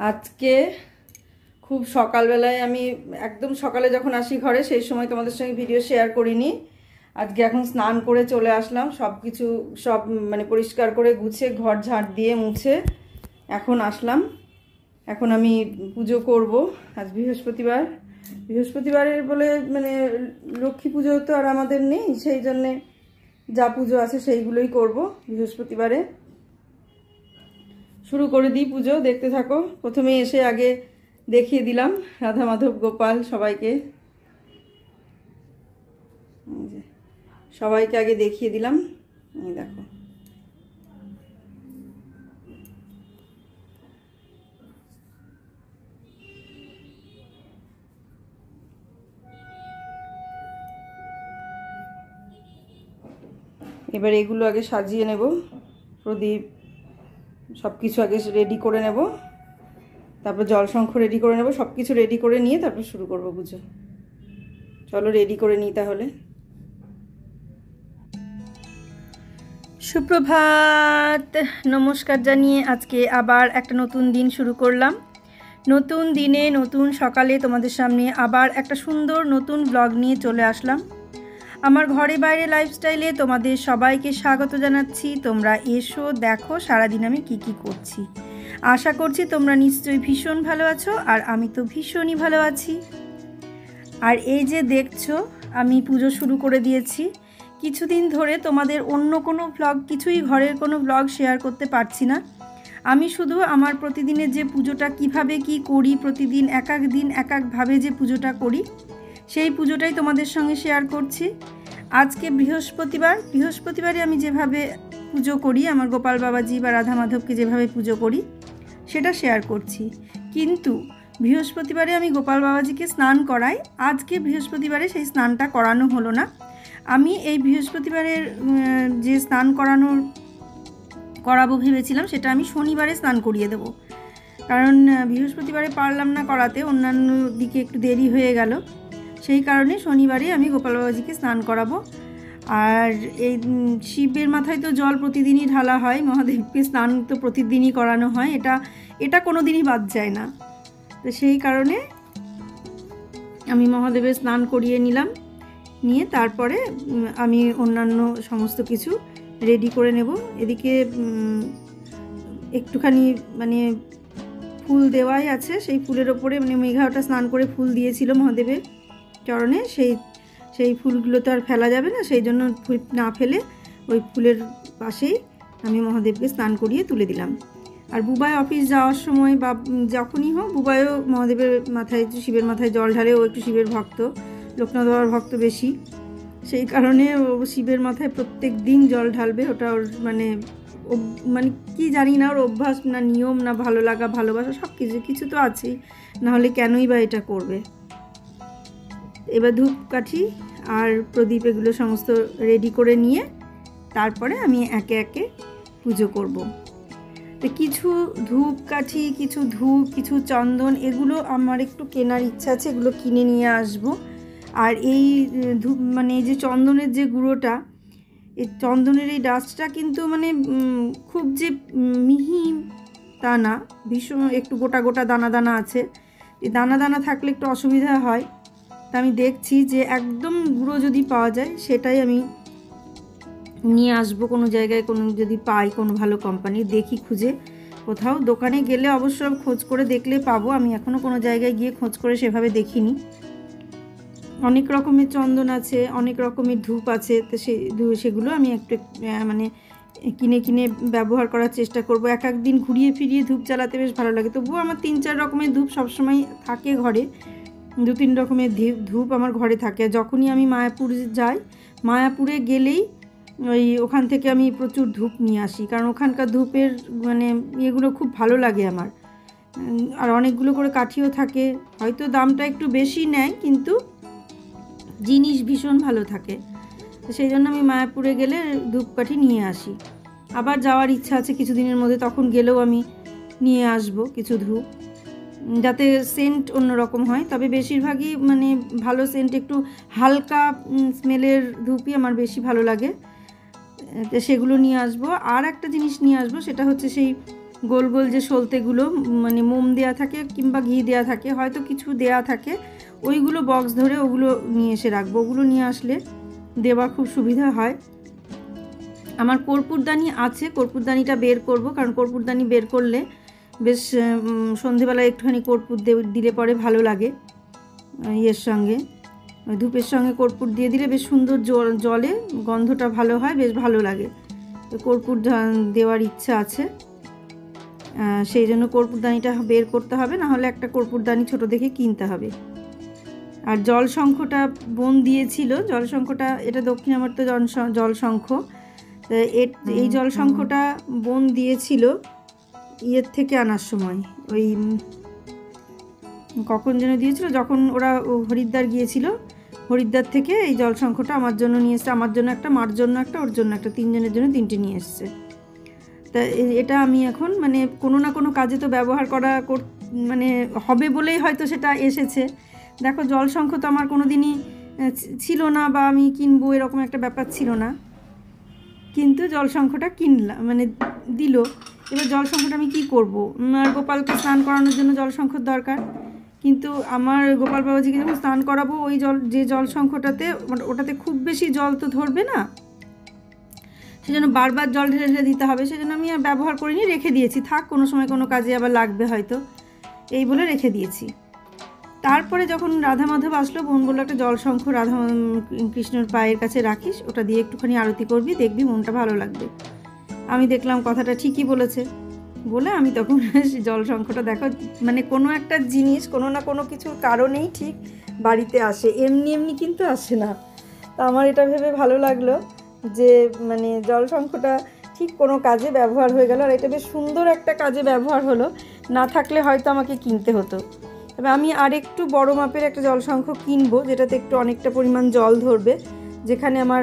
আজকে খুব সকালবেলায় আমি একদম সকালে যখন আসি ঘরে সেই সময় তোমাদের সঙ্গে ভিডিও শেয়ার করিনি। আজকে এখন স্নান করে চলে আসলাম, সব মানে পরিষ্কার করে গুছিয়ে ঘর ঝাড় দিয়ে মুছে এখন আসলাম। এখন আমি পুজো করব। আজ বৃহস্পতিবারের বলে মানে লক্ষ্মী পুজো তো আর আমাদের নেই, সেই জন্যে যা পুজো আছে সেইগুলোই করব। বৃহস্পতিবারে শুরু করে দিই পুজো, দেখতে থাকো। প্রথমে এসে আগে দেখিয়ে দিলাম রাধা মাধব গোপাল সবাইকে আগে দেখিয়ে দিলাম। এই দেখো, এবার এগুলো আগে সাজিয়ে নেব, প্রদীপ সব কিছু আগে রেডি করে নেব, তারপর জল শঙ্খ রেডি করে নেব। সব কিছু রেডি করে নিয়ে তারপর শুরু করব পুজো। চলো রেডি করে নিই তাহলে। সুপ্রভাত, নমস্কার জানিয়ে আজকে আবার একটা নতুন দিন শুরু করলাম। নতুন দিনে নতুন সকালে তোমাদের সামনে আবার একটা সুন্দর নতুন ব্লগ নিয়ে চলে আসলাম। আমার ঘরে বাইরে লাইফস্টাইলে তোমাদের সবাইকে স্বাগত জানাচ্ছি। তোমরা এসো, দেখো সারাদিন আমি কি করছি। আশা করছি তোমরা নিশ্চয়ই ভীষণ ভালো আছো, আর আমি তো ভীষণই ভালো আছি। আর এই যে দেখছো, আমি পুজো শুরু করে দিয়েছি। কিছুদিন ধরে তোমাদের অন্য কোনো ব্লগ, ঘরের কোনো ব্লগ শেয়ার করতে পারছি না। আমি শুধু আমার প্রতিদিনের যে পুজোটা কিভাবে কি করি, প্রতিদিন এক একভাবে যে পুজোটা করি, সেই পুজোটাই তোমাদের সঙ্গে শেয়ার করছি। আজকে বৃহস্পতিবারে আমি যেভাবে পুজো করি, আমার গোপাল বাবাজি বা রাধা মাধবকে যেভাবে পুজো করি সেটা শেয়ার করছি। কিন্তু বৃহস্পতিবারে আমি গোপাল বাবাজিকে স্নান করাই, আজকে বৃহস্পতিবারে সেই স্নানটা করানো হলো না। আমি এই বৃহস্পতিবারের যে স্নান করাবো ভেবেছিলাম, সেটা আমি শনিবারে স্নান করিয়ে দেবো। কারণ বৃহস্পতিবারে পারলাম না করাতে, অন্যান্য দিকে একটু দেরি হয়ে গেল। সেই কারণে শনিবারে আমি গোপাল বাবাজিকে স্নান করাবো। আর এই শিবের মাথায় তো জল প্রতিদিনই ঢালা হয়, মহাদেবকে স্নান তো প্রতিদিনই করানো হয়, এটা কোনো দিনই বাদ যায় না। তো সেই কারণে আমি মহাদেবের স্নান করিয়ে নিয়ে তারপরে আমি অন্যান্য সমস্ত কিছু রেডি করে নেব। এদিকে একটুখানি মানে ফুল দেওয়াই আছে, সেই ফুলের ওপরে মানে মেঘাটা স্নান করে ফুল দিয়েছিল মহাদেবের চরণে, সেই ফুলগুলো তো আর ফেলা যাবে না, সেই জন্য ফুল না ফেলে ওই ফুলের পাশেই আমি মহাদেবকে স্নান করিয়ে তুলে দিলাম। আর বুবাই অফিস যাওয়ার সময় বা যখনই হোক, বুবাইও মহাদেবের মাথায়, শিবের মাথায় জল ঢালে। ও একটু শিবের ভক্ত, লোকনাথ বাবার ভক্ত বেশি, সেই কারণে ও শিবের মাথায় প্রত্যেক দিন জল ঢালবে। ওটা ওর মানে কি জানি না, ওর অভ্যাস না নিয়ম না ভালো লাগা ভালোবাসা সব কিছু তো আছেই, নাহলে কেনই বা এটা করবে। এবার ধূপকাঠি আর প্রদীপ এগুলো সমস্ত রেডি করে নিয়ে তারপরে আমি একে একে পুজো করব। তো কিছু ধূপকাঠি, কিছু ধূপ, কিছু চন্দন, এগুলো আমার একটু কেনার ইচ্ছা আছে, এগুলো কিনে নিয়ে আসব। আর এই ধূপ মানে এই যে চন্দনের যে গুঁড়োটা, এই চন্দনের এই ডাস্টটা কিন্তু মানে খুব যে মিহি তা না, ভীষণ একটু গোটা গোটা দানা দানা আছে। এই দানা দানা থাকলে একটু অসুবিধা হয়। তা আমি দেখছি যে একদম গুঁড়ো যদি পাওয়া যায় সেটাই আমি নিয়ে আসবো। কোনো জায়গায় যদি পাই, কোনো ভালো কোম্পানি দেখি খুঁজে, কোথাও দোকানে গেলে অবশ্য খোঁজ করে দেখলে পাবো। আমি এখনও কোনো জায়গায় গিয়ে খোঁজ করে সেভাবে দেখিনি। অনেক রকমের চন্দন আছে, অনেক রকমের ধূপ আছে, তো সেগুলো আমি একটু মানে কিনে ব্যবহার করার চেষ্টা করব। একদিন ঘুরিয়ে ফিরিয়ে ধূপ জ্বালাতে বেশ ভালো লাগে। তবুও আমার 3-4 রকমের ধূপ সবসময় থাকে ঘরে, 2-3 রকমের ধূপ আমার ঘরে থাকে। যখনই আমি মায়াপুর যাই, মায়াপুরে গেলেই ওখান থেকে আমি প্রচুর ধূপ নিয়ে আসি, কারণ ওখানকার ধূপের মানে এগুলো খুব ভালো লাগে আমার। আর অনেকগুলো করে কাঠিও থাকে, হয়তো দামটা একটু বেশি নেয়, কিন্তু জিনিস ভীষণ ভালো থাকে। সেই জন্য আমি মায়াপুরে গেলে ধূপকাঠি নিয়ে আসি। আবার যাওয়ার ইচ্ছা আছে কিছুদিনের মধ্যে, তখন গেলেও আমি নিয়ে আসব কিছু ধূপ, যাতে সেন্ট অন্যরকম হয়। তবে বেশিরভাগই মানে ভালো সেন্ট, একটু হালকা স্মেলের ধূপই আমার বেশি ভালো লাগে, তো সেগুলো নিয়ে আসবো। আর একটা জিনিস নিয়ে আসবো, সেটা হচ্ছে সেই গোল গোল যে সলতেগুলো মানে মোম দেয়া থাকে কিংবা ঘি দেয়া থাকে, হয়তো কিছু দেয়া থাকে, ওইগুলো বক্স ধরে ওগুলো নিয়ে এসে রাখবো। ওগুলো নিয়ে আসলে দেওয়া খুব সুবিধা হয়। আমার কর্পূরদানি আছে, কর্পূরদানিটা বের করব, কারণ কর্পূরদানি বের করলে বেশ সন্ধেবেলায় একটুখানি কর্পূর দিলে পরে ভালো লাগে। ইয়ের সঙ্গে ধূপের সঙ্গে কর্পূর দিয়ে দিলে বেশ সুন্দর জলে গন্ধটা ভালো হয়, বেশ ভালো লাগে। তো কর্পূর দেওয়ার ইচ্ছা আছে, সেই জন্য কর্পূরদানিটা বের করতে হবে, না হলে একটা কর্পূরদানি ছোট দেখে কিনতে হবে। আর জলশঙ্খটা বোন দিয়েছিল, জলশঙ্খটা এটা দক্ষিণ আমার তো জলশঙ্খ, এই জলশঙ্খটা বোন দিয়েছিল ইয়ের থেকে আনার সময়, ওই কখন যেন দিয়েছিল, যখন ওরা হরিদ্বার গিয়েছিল, হরিদ্বার থেকে এই জলশঙ্খটা আমার জন্য নিয়ে এসছে, আমার জন্য একটা, মার জন্য একটা, ওর জন্য একটা, 3 জনের জন্য 3টে নিয়ে এসছে। তা এটা আমি এখন মানে কোনো না কোনো কাজে তো ব্যবহার মানে হবে বলেই হয়তো সেটা এসেছে। দেখো জলশঙ্খ তো আমার কোনো দিনই ছিল না, বা আমি কিনবো এরকম একটা ব্যাপার ছিল না, কিন্তু জলশঙ্খটা কিনলাম মানে দিল। এবার জলশঙ্খটা আমি কী করবো, আর গোপালকে স্নান করানোর জন্য জলশঙ্খর দরকার, কিন্তু আমার গোপাল বাবাজিকে যখন স্নান করাবো ওই যে জলশঙ্খটাতে, ওটাতে খুব বেশি জল তো ধরবে না, সেজন্য বারবার জল ঢেলে ঢেলে দিতে হবে, সেজন্য আমি আর ব্যবহার করিনি, রেখে দিয়েছি, থাক কোনো সময় কোনো কাজে আবার লাগবে হয়তো, এই বলে রেখে দিয়েছি। তারপরে যখন রাধা মাধব আসলো, বোন বললো একটা জলশঙ্খ রাধা কৃষ্ণর পায়ের কাছে রাখিস, ওটা দিয়ে একটুখানি আরতি করবি, দেখবি মনটা ভালো লাগবে। আমি দেখলাম কথাটা ঠিকই বলেছে, বলে আমি তখন জলশঙ্খটা, দেখো মানে কোনো একটা জিনিস কোনো না কোনো কিছুর কারণেই ঠিক বাড়িতে আসে, এমনি এমনি কিন্তু আসে না। তো আমার এটা ভেবে ভালো লাগলো যে মানে জলশঙ্খটা ঠিক কোনো কাজে ব্যবহার হয়ে গেল, আর এটা বেশ সুন্দর একটা কাজে ব্যবহার হলো, না থাকলে হয়তো আমাকে কিনতে হতো। তবে আমি আর একটু বড় মাপের একটা জলশঙ্খ কিনবো, যেটাতে একটু অনেকটা পরিমাণ জল ধরবে, যেখানে আমার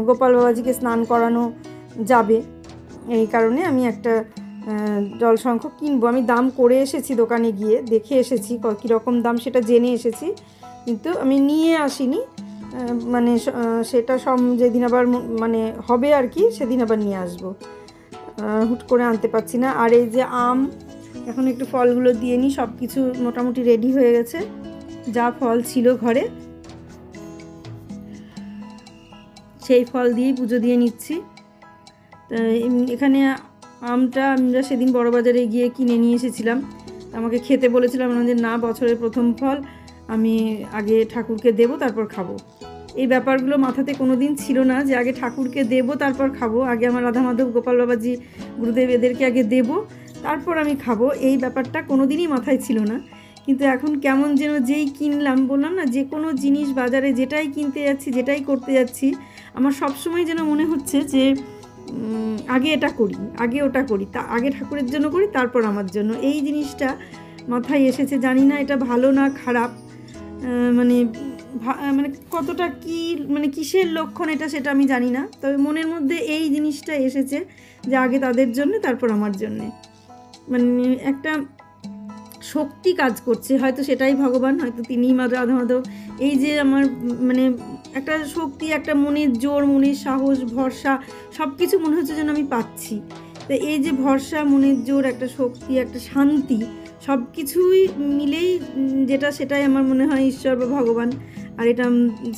গোপাল বাবাজিকে স্নান করানো যাবে। এই কারণে আমি একটা জলশঙ্খ কিনবো। আমি দাম করে এসেছি, দোকানে গিয়ে দেখে এসেছি কীরকম দাম সেটা জেনে এসেছি, কিন্তু আমি নিয়ে আসিনি, মানে সেটা যেদিন আবার মানে হবে আর কি, সেদিন আবার নিয়ে আসবো, হুট করে আনতে পারছি না। আর এই যে আম, এখন একটু ফলগুলো দিয়ে নিই, সব কিছু মোটামুটি রেডি হয়ে গেছে, যা ফল ছিল ঘরে সেই ফল দিয়েই পুজো দিয়ে নিচ্ছি। এখানে আমটা আমরা সেদিন বড়বাজারে গিয়ে কিনে নিয়ে এসেছিলাম, আমাকে খেতে বলেছিলাম যে না, বছরের প্রথম ফল, আমি আগে ঠাকুরকে দেবো তারপর খাবো। এই ব্যাপারগুলো মাথাতে কোনো দিন ছিল না যে আগে ঠাকুরকে দেবো তারপর খাবো, আগে আমার রাধা মাধব গোপাল বাবাজি গুরুদেব এদেরকে আগে দেবো তারপর আমি খাবো, এই ব্যাপারটা কোনো দিনই মাথায় ছিল না। কিন্তু এখন কেমন যেন যেই কিনলাম, বললাম না, যে কোনো জিনিস বাজারে যেটাই কিনতে যাচ্ছি, যেটাই করতে যাচ্ছি, আমার সবসময় যেন মনে হচ্ছে যে আগে এটা করি, আগে ওটা করি, তা আগে ঠাকুরের জন্য করি তারপর আমার জন্য, এই জিনিসটা মাথায় এসেছে। জানি না এটা ভালো না খারাপ, মানে মানে কতটা কি মানে কিসের লক্ষণ এটা সেটা আমি জানি না, তবে মনের মধ্যে এই জিনিসটা এসেছে যে আগে তাদের জন্য তারপর আমার জন্যে, মানে একটা শক্তি কাজ করছে, হয়তো সেটাই ভগবান, হয়তো তিনিই রাধা মাধব। এই যে আমার মানে একটা শক্তি, একটা মনের জোর, মনের সাহস, ভরসা, সব কিছু মনে হচ্ছে যেন আমি পাচ্ছি। তো এই যে ভরসা, মনের জোর, একটা শক্তি, একটা শান্তি, সব কিছুই মিলেই যেটা, সেটাই আমার মনে হয় ঈশ্বর বা ভগবান। আর এটা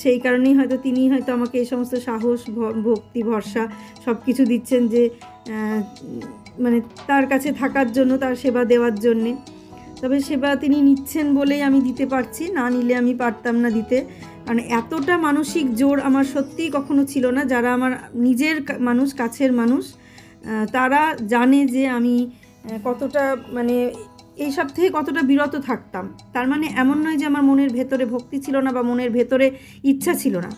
সেই কারণেই হয়তো তিনি হয়তো আমাকে এই সমস্ত সাহস, ভক্তি, ভরসা সব কিছু দিচ্ছেন, যে মানে তার কাছে থাকার জন্য, তার সেবা দেওয়ার জন্যে। তবে সেবা তিনি নিচ্ছেন বলেই আমি দিতে পারছি, না নিলে আমি পারতাম না দিতে, কারণ এতটা মানসিক জোর আমার সত্যিই কখনো ছিল না। যারা আমার নিজের মানুষ, কাছের মানুষ, তারা জানে যে আমি কতটা মানে এইসব থেকে কতটা বিরত থাকতাম। তার মানে এমন নয় যে আমার মনের ভেতরে ভক্তি ছিল না বা মনের ভেতরে ইচ্ছা ছিল না,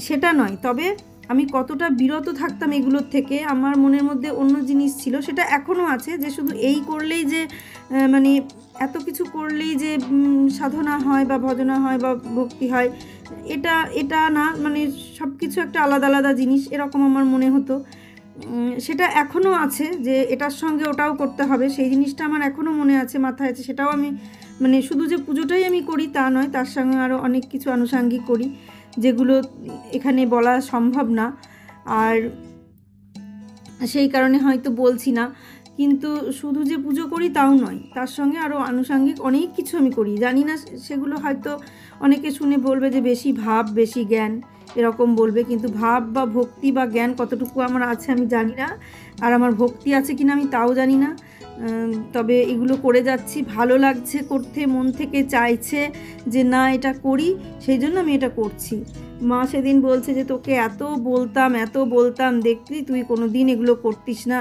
সেটা নয়। তবে আমি কতটা বিরত থাকতাম এগুলোর থেকে, আমার মনের মধ্যে অন্য জিনিস ছিল, সেটা এখনও আছে, যে শুধু এই করলেই যে মানে এত কিছু করলেই যে সাধনা হয় বা ভজনা হয় বা ভক্তি হয়, এটা না, মানে সব কিছু একটা আলাদা আলাদা জিনিস, এরকম আমার মনে হতো। সেটা এখনও আছে, যে এটার সঙ্গে ওটাও করতে হবে, সেই জিনিসটা আমার এখনও মনে আছে, মাথায় আছে, সেটাও আমি মানে শুধু যে পুজোটাই আমি করি তা নয়, তার সঙ্গে আরও অনেক কিছু আনুষাঙ্গিক করি, যেগুলো এখানে বলা সম্ভব না, আর সেই কারণে হয়তো বলছি না। কিন্তু শুধু যে পুজো করি তাও নয়, তার সঙ্গে আরও আনুষাঙ্গিক অনেক কিছু আমি করি। জানি না সেগুলো হয়তো অনেকে শুনে বলবে যে বেশি ভাব বেশি জ্ঞান এরকম বলবে, কিন্তু ভাব বা ভক্তি বা জ্ঞান কতটুকু আমার আছে আমি জানি না, আর আমার ভক্তি আছে কিনা আমি তাও জানি না। তবে এগুলো করে যাচ্ছি, ভালো লাগছে করতে, মন থেকে চাইছে যে না এটা করি, সেই জন্য আমি এটা করছি। মা সেদিন বলছে যে তোকে এত বলতাম দেখলি তুই কোনো দিন এগুলো করতিস না,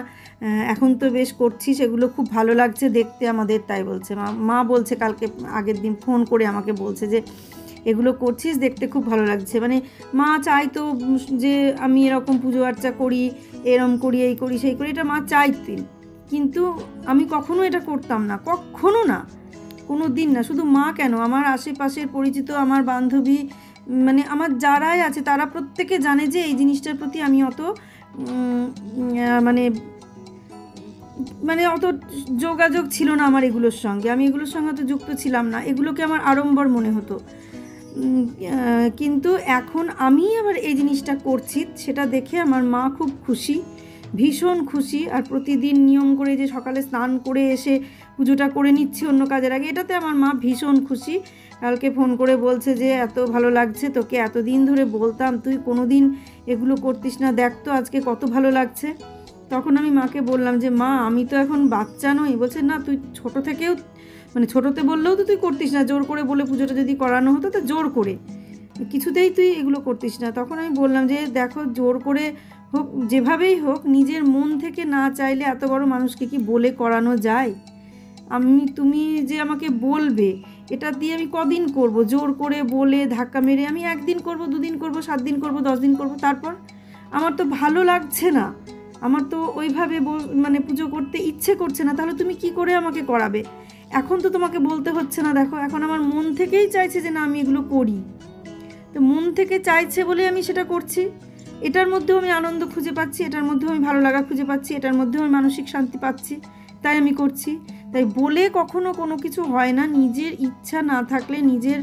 এখন তো বেশ করছিস, এগুলো খুব ভালো লাগছে দেখতে আমাদের, তাই বলছে মা বলছে কালকে আগের দিন ফোন করে আমাকে বলছে যে এগুলো করছিস দেখতে খুব ভালো লাগছে। মানে মা চাইতো যে আমি এরকম পুজো আর্চা করি, এরম করি, এই করি সেই করি, এটা মা চাইতেন, কিন্তু আমি কখনো এটা করতাম না, কখনো না, কোনো দিন না। শুধু মা কেন, আমার আশেপাশের পরিচিত আমার বান্ধবী, মানে আমার যারাই আছে তারা প্রত্যেকে জানে যে এই জিনিসটার প্রতি আমি অত মানে অত যোগাযোগ ছিল না আমার এগুলোর সঙ্গে, আমি এগুলোর সঙ্গে অত যুক্ত ছিলাম না, এগুলোকে আমার আড়ম্বর মনে হতো। কিন্তু এখন আমি আবার এই জিনিসটা করছি, সেটা দেখে আমার মা খুব খুশি, ভীষণ খুশি। আর প্রতিদিন নিয়ম করে যে সকালে স্নান করে এসে পুজোটা করে নিচ্ছি অন্য কাজের আগে, এটাতে আমার মা ভীষণ খুশি। কালকে ফোন করে বলছে যে এত ভালো লাগছে, তোকে এতদিন ধরে বলতাম তুই কোনো দিন এগুলো করতিস না, দেখ তো আজকে কত ভালো লাগছে। তখন আমি মাকে বললাম যে মা আমি তো এখন বাচ্চা নই। বলছে না তুই ছোটো থেকেও, মানে ছোটোতে বললেও তো তুই করতিস না, জোর করে বলে পুজোটা যদি করানো হতো তো জোর করে, কিছুতেই তুই এগুলো করতিস না। তখন আমি বললাম যে দেখো জোর করে হোক যেভাবেই হোক, নিজের মন থেকে না চাইলে এত বড় মানুষকে কি বলে করানো যায়? তুমি যে আমাকে বলবে এটা দিয়ে আমি কদিন করব? জোর করে বলে ধাক্কা মেরে আমি একদিন করব, দুদিন করব, 7 দিন করব, 10 দিন করব, তারপর আমার তো ভালো লাগছে না, আমার তো ওইভাবে মানে পুজো করতে ইচ্ছে করছে না, তাহলে তুমি কি করে আমাকে করাবে? এখন তো তোমাকে বলতে হচ্ছে না, দেখো এখন আমার মন থেকেই চাইছে যে না আমি এগুলো করি, তো মন থেকে চাইছে বলে আমি সেটা করছি। এটার মধ্যেও আমি আনন্দ খুঁজে পাচ্ছি, এটার মধ্যেও আমি ভালো লাগা খুঁজে পাচ্ছি, এটার মধ্যেও আমি মানসিক শান্তি পাচ্ছি, তাই আমি করছি। তাই বলে কখনো কোনো কিছু হয় না, নিজের ইচ্ছা না থাকলে নিজের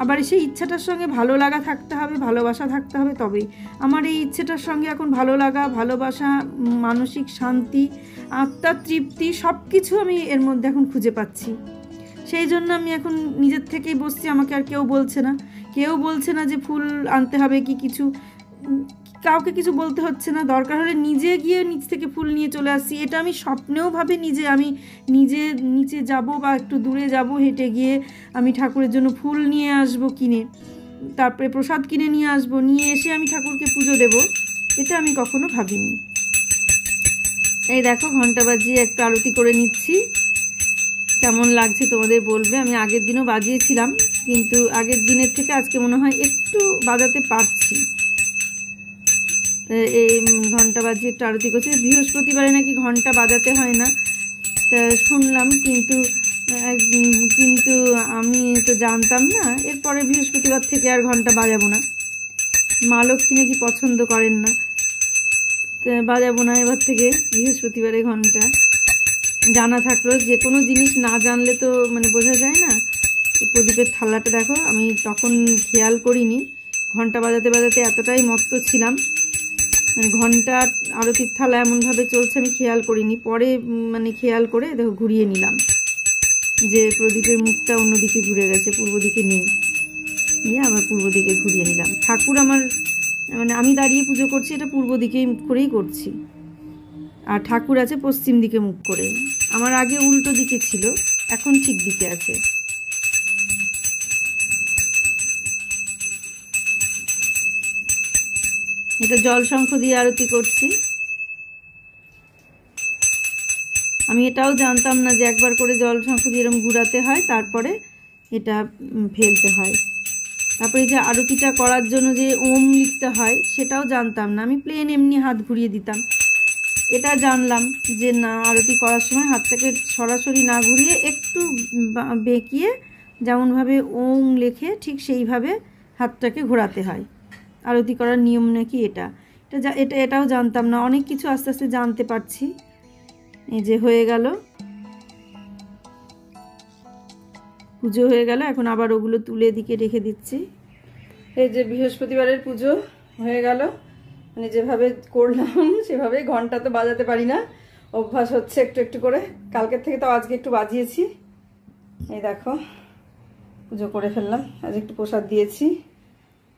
আবার সেই ইচ্ছাটার সঙ্গে ভালো লাগা থাকতে হবে, ভালোবাসা থাকতে হবে, তবেই। আমার এই ইচ্ছেটার সঙ্গে এখন ভালো লাগা, ভালোবাসা, মানসিক শান্তি, আত্মার তৃপ্তি সব কিছু আমি এর মধ্যে এখন খুঁজে পাচ্ছি। সেই জন্য আমি এখন নিজের থেকেই বসছি, আমাকে আর কেউ বলছে না যে ফুল আনতে হবে কি কিছু, কাউকে কিছু বলতে হচ্ছে না, দরকার হলে নিজে গিয়ে নিচ থেকে ফুল নিয়ে চলে আসছি। এটা আমি স্বপ্নেও ভাবে আমি নিজে নিচে যাব বা একটু দূরে যাব, হেঁটে গিয়ে আমি ঠাকুরের জন্য ফুল নিয়ে আসব কিনে, তারপরে প্রসাদ কিনে নিয়ে আসব, নিয়ে এসে আমি ঠাকুরকে পুজো দেব, এটা আমি কখনো ভাবিনি। এই দেখো ঘন্টা বাজিয়ে একটু আরতি করে নিচ্ছি, কেমন লাগছে তোমাদের বলবে। আমি আগের দিনও বাজিয়েছিলাম, কিন্তু আগের দিনের থেকে আজকে মনে হয় একটু বাজাতে পারছি। এই ঘন্টা বাজিয়ে একটু আরতি করছি। বৃহস্পতিবারে নাকি ঘন্টা বাজাতে হয় না, তা শুনলাম, কিন্তু আমি তো জানতাম না। এরপরে বৃহস্পতিবার থেকে আর ঘন্টা বাজাবো না, মা লক্ষ্মী নাকি পছন্দ করেন না, বাজাবো না এবার থেকে বৃহস্পতিবারে ঘন্টা। জানা থাকলো, যে কোনো জিনিস না জানলে তো মানে বোঝা যায় না। প্রদীপের থালাটা দেখো, আমি তখন খেয়াল করিনি, ঘন্টা বাজাতে বাজাতে এতটাই মত্ত ছিলাম, মানে ঘন্টা আরতির থালা এমনভাবে চলছে আমি খেয়াল করিনি। পরে মানে খেয়াল করে দেখো ঘুরিয়ে নিলাম, যে প্রদীপের মুখটা অন্যদিকে ঘুরে গেছে, পূর্ব দিকে নেই, নিয়ে আবার পূর্ব দিকে ঘুরিয়ে নিলাম। ঠাকুর আমার মানে আমি দাঁড়িয়ে পুজো করছি, এটা পূর্ব দিকেই মুখ করেই করছি, আর ঠাকুর আছে পশ্চিম দিকে মুখ করে। আমার আগে উল্টো দিকে ছিল, এখন ঠিক দিকে আছে। এটা জল শঙ্খ দিয়ে আরতি করছি। আমি এটাও জানতাম না যে একবার করে জল শঙ্খ দিয়ে এরকম ঘুরাতে হয়, তারপরে এটা ফেলতে হয়। তারপরে যে আরতিটা করার জন্য যে ওম লিখতে হয় সেটাও জানতাম না, আমি প্লেন এমনি হাত ঘুরিয়ে দিতাম। এটা জানলাম যে না, আরতি করার সময় হাতটাকে সরাসরি না ঘুরিয়ে একটু বেঁকিয়ে যেমনভাবে ওম লেখে ঠিক সেইভাবে হাতটাকে ঘোরাতে হয়। আরতি করার নিয়ম নাকি এটাও জানতাম না। অনেক কিছু আস্তে আস্তে জানতে পারছি। এই যে হয়ে গেল, পুজো হয়ে গেল, এখন আবার ওগুলো তুলে দিকে রেখে দিচ্ছি। এই যে বৃহস্পতিবারের পুজো হয়ে গেল, মানে যেভাবে করলাম সেভাবে। ঘন্টা তো বাজাতে পারি না, অভ্যাস হচ্ছে একটু একটু করে। কালকের থেকে তো আজকে একটু বাজিয়েছি। এই দেখো পুজো করে ফেললাম, আজ একটু প্রসাদ দিয়েছি,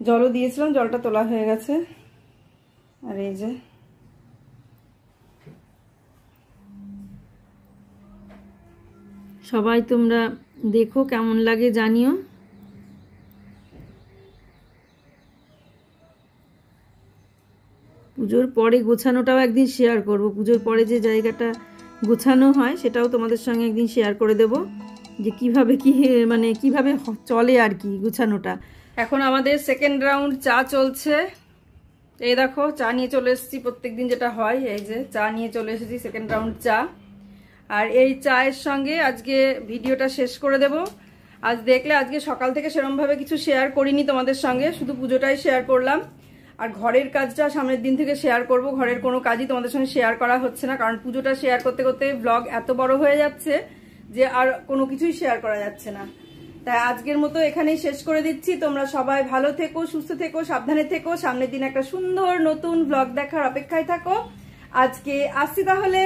জলও দিয়েছিলাম, জলটা তোলা হয়ে গেছে। আর এই যে সবাই তোমরা দেখো কেমন লাগে জানিও। পুজোর পরে গোছানোটাও একদিন শেয়ার করব, পুজোর পরে যে জায়গাটা গোছানো হয় সেটাও তোমাদের সঙ্গে একদিন শেয়ার করে দেব, যে কিভাবে মানে কিভাবে চলে আর কি গোছানোটা। এখন আমাদের সেকেন্ড রাউন্ড চা চলছে। এই দেখো চা নিয়ে চলে এসেছি, প্রত্যেকদিন যেটা হয়, এই যে চা নিয়ে চলে এসেছি, সেকেন্ড রাউন্ড চা। আর এই চায়ের সঙ্গে আজকে ভিডিওটা শেষ করে দেব। আজ দেখলে আজকে সকাল থেকে সেরকমভাবে কিছু শেয়ার করিনি তোমাদের সঙ্গে, শুধু পুজোটাই শেয়ার করলাম। আর ঘরের কাজটা সামনের দিন থেকে শেয়ার করব। ঘরের কোনো কাজই তোমাদের সঙ্গে শেয়ার করা হচ্ছে না, কারণ পুজোটা শেয়ার করতে করতে ব্লগ এত বড় হয়ে যাচ্ছে যে আর কোনো কিছুই শেয়ার করা যাচ্ছে না। তাই আজকের মতো এখানেই শেষ করে দিচ্ছি। তোমরা সবাই ভালো থেকো, সুস্থ থেকো, সাবধানে থেকো। সামনের দিন একটা সুন্দর নতুন ব্লগ দেখার অপেক্ষায় থাকো। আজকে আসছি তাহলে।